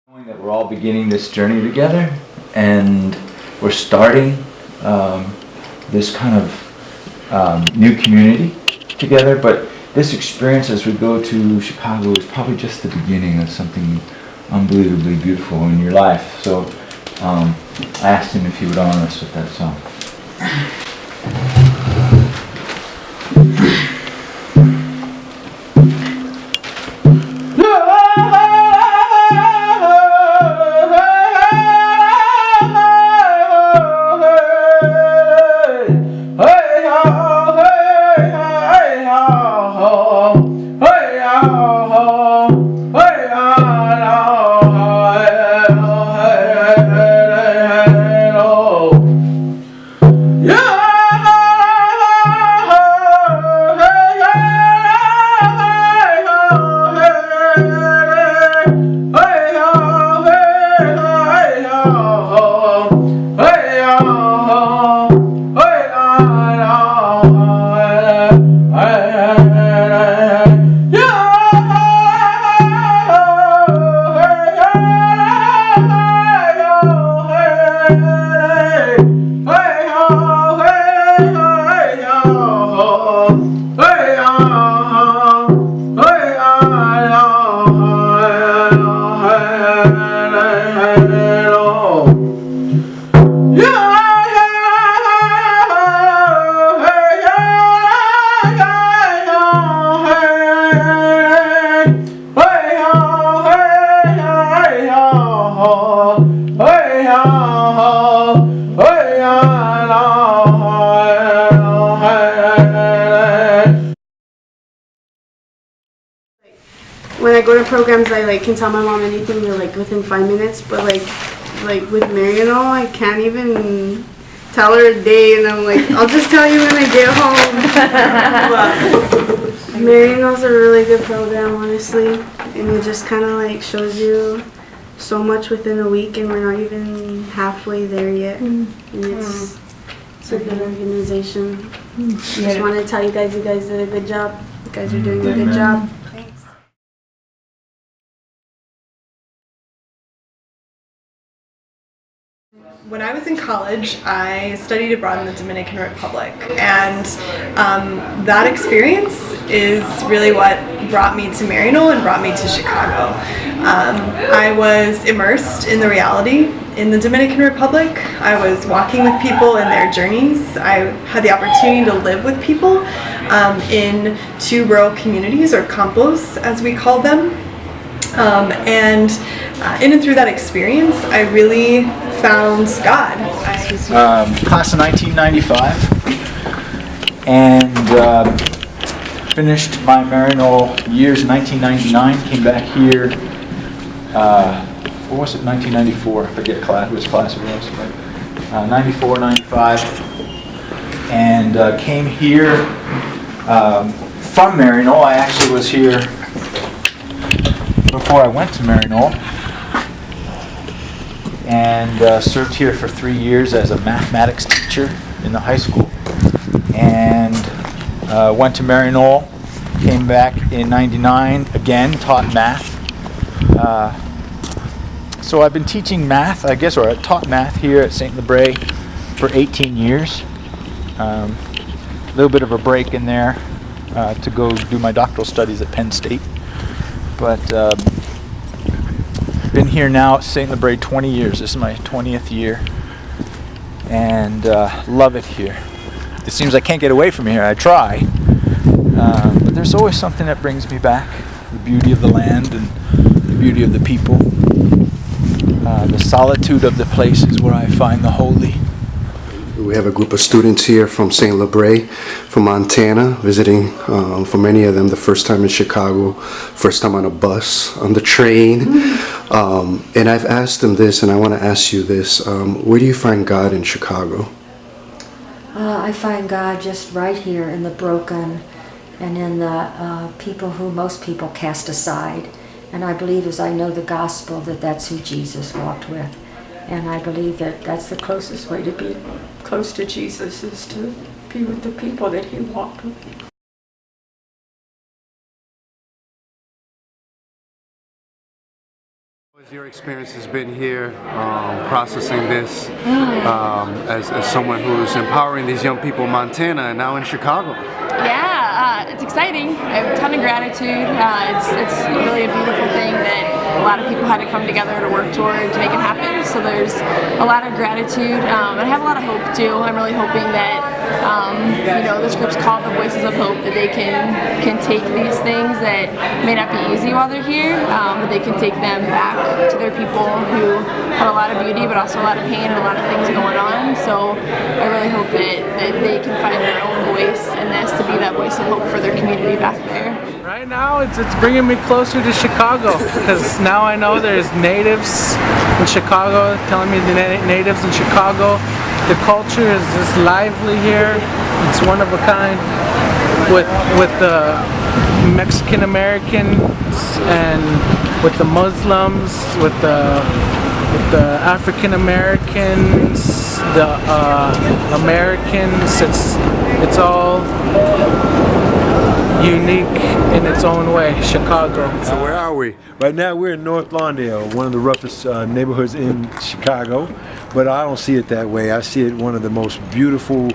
Knowing that we're all beginning this journey together, and we're starting this kind of new community together, but this experience as we go to Chicago is probably just the beginning of something unbelievably beautiful in your life. So I asked him if he would honor us with that song. When I go to programs, I can tell my mom anything within 5 minutes, but like with Mariano, I can't even tell her a day, and I'm like, I'll just tell you when I get home. Mariano's a really good program, honestly, and it just kind of shows you so much within a week, and we're not even halfway there yet. And it's a good organization. Just want to tell you guys did a good job. You guys are doing a good job. When I was in college, I studied abroad in the Dominican Republic, and that experience is really what brought me to Mariano and brought me to Chicago. I was immersed in the reality in the Dominican Republic. I was walking with people in their journeys. I had the opportunity to live with people in 2 rural communities, or campos as we call them. In and through that experience, I really found God. Class of 1995, and finished my Mariano years in 1999, came back here, what was it, 1994, I forget which class it was, but 94, 95, and came here from Mariano. I actually was here before I went to Mariano, and served here for 3 years as a mathematics teacher in the high school, and went to Mariano, came back in 99, again taught math. So I've been teaching math, I guess, or I taught math here at St. Labre for 18 years. A little bit of a break in there to go do my doctoral studies at Penn State. But been here now at St. Labre 20 years. This is my 20th year, and love it here. It seems I can't get away from here. I try, but there's always something that brings me back. The beauty of the land and the beauty of the people. The solitude of the place is where I find the holy. We have a group of students here from St. Labre, from Montana, visiting, for many of them, the first time in Chicago, first time on a bus, on the train. And I've asked them this, and I want to ask you this. Where do you find God in Chicago? I find God just right here in the broken and in the people who most people cast aside. And I believe, as I know the gospel, that that's who Jesus walked with. And I believe that that's the closest way to be close to Jesus, is to be with the people that he walked with. Your experience has been here processing this as someone who's empowering these young people in Montana and now in Chicago. Yeah, it's exciting. I have a ton of gratitude. It's really a beautiful thing that a lot of people had to come together to work toward to make it happen. So there's a lot of gratitude. And I have a lot of hope too. I'm really hoping that this group's called the Voices of Hope, that they can take these things that may not be easy while they're here, but they can take them back to their people who have a lot of beauty, but also a lot of pain and a lot of things going on. So I really hope that they can find their own voice in this, to be that voice of hope for their community back there. Right now, it's bringing me closer to Chicago, because now I know there's natives in Chicago, telling me the natives in Chicago. The culture is just lively here. It's one of a kind with the Mexican Americans and with the Muslims, with the African Americans, the Americans. It's all unique in its own way, Chicago. So where are we? Right now we're in North Lawndale, one of the roughest neighborhoods in Chicago, but I don't see it that way. I see it one of the most beautiful,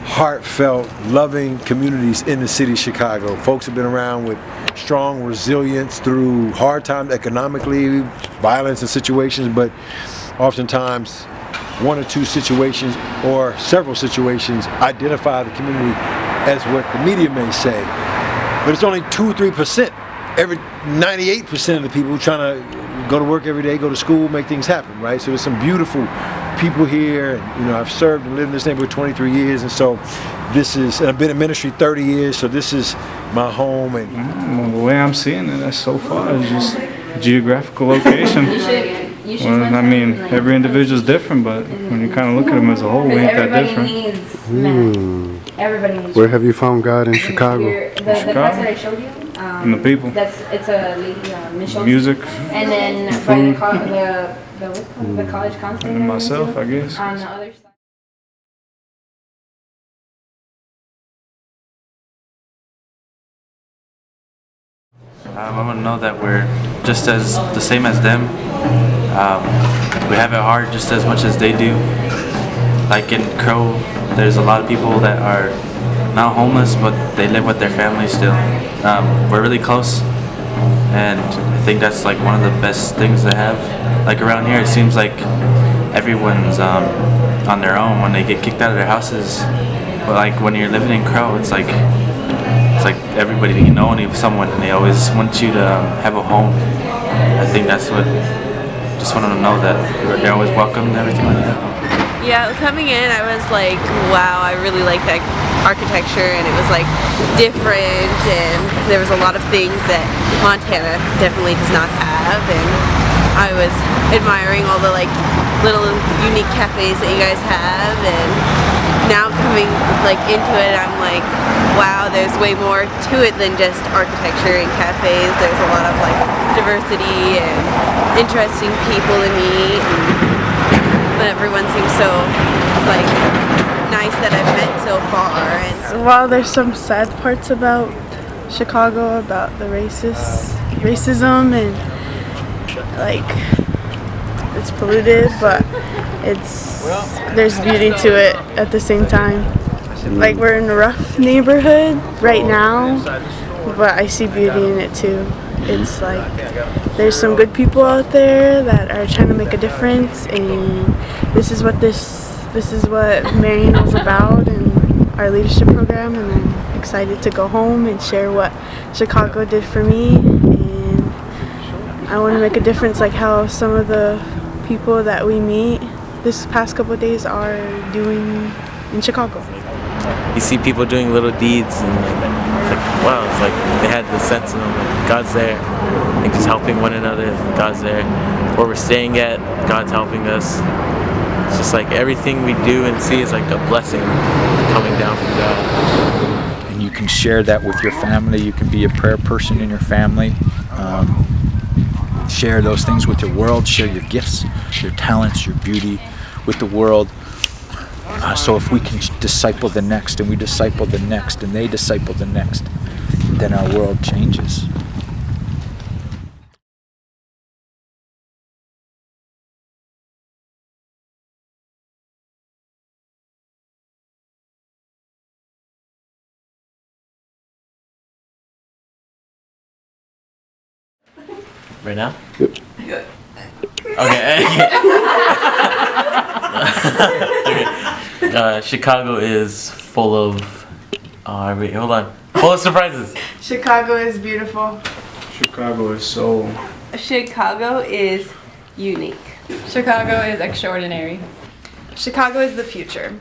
heartfelt, loving communities in the city of Chicago. Folks have been around with strong resilience through hard times economically, violence and situations, but oftentimes one or two situations or several situations identify the community as what the media may say. But it's only 2-3%. Every 98% of the people trying to go to work every day, go to school, make things happen, right? So there's some beautiful people here. I've served and lived in this neighborhood 23 years, and so and I've been in ministry 30 years, so this is my home. And the way I'm seeing it, so far, is just geographical location. Well, I mean, every individual is different, but when you kind of look at them as a whole, we ain't that different. Everybody needs. Where have you found God in Chicago? The place that I showed you. And the people. It's a lady, Michelle. Music. And then the by the college concert. And myself, I guess. On the other side. I want to know that we're just as the same as them. We have it hard just as much as they do. Like in Crow, there's a lot of people that are not homeless, but they live with their families still. We're really close, and I think that's like one of the best things to have. Like around here, it seems like everyone's on their own when they get kicked out of their houses. But like when you're living in Crow, it's like everybody, someone, and they always want you to have a home. I think that's what. Just want them to know that they're always welcome and everything like that. Yeah, coming in, I was like, wow, I really like that architecture, and it was like different, and there was a lot of things that Montana definitely does not have, and I was admiring all the like little unique cafes that you guys have, and now coming like into it, I'm like, wow, there's way more to it than just architecture and cafes. There's a lot of like diversity and interesting people to meet, and everyone seems so like nice that I've met so far. And while there's some sad parts about Chicago, about the racism and like it's polluted, but there's beauty to it at the same time. Like we're in a rough neighborhood right now, but I see beauty in it too. It's like there's some good people out there that are trying to make a difference, and this is what Marion's about and our leadership program, and I'm excited to go home and share what Chicago did for me, and I want to make a difference like how some of the people that we meet this past couple of days are doing in Chicago. You see people doing little deeds, and it's like, wow, it's like they had the sense of them, like God's there, like just helping one another, God's there. Where we're staying at, God's helping us. It's just like everything we do and see is like a blessing coming down from God. And you can share that with your family. You can be a prayer person in your family. Share those things with your world. Share your gifts, your talents, your beauty with the world. So if we can disciple the next, and we disciple the next, and they disciple the next, then our world changes. Right now? Yep. Okay. Okay. Chicago is full of. Wait, hold on. Full of surprises. Chicago is beautiful. Chicago is so. Chicago is unique. Chicago is extraordinary. Chicago is the future.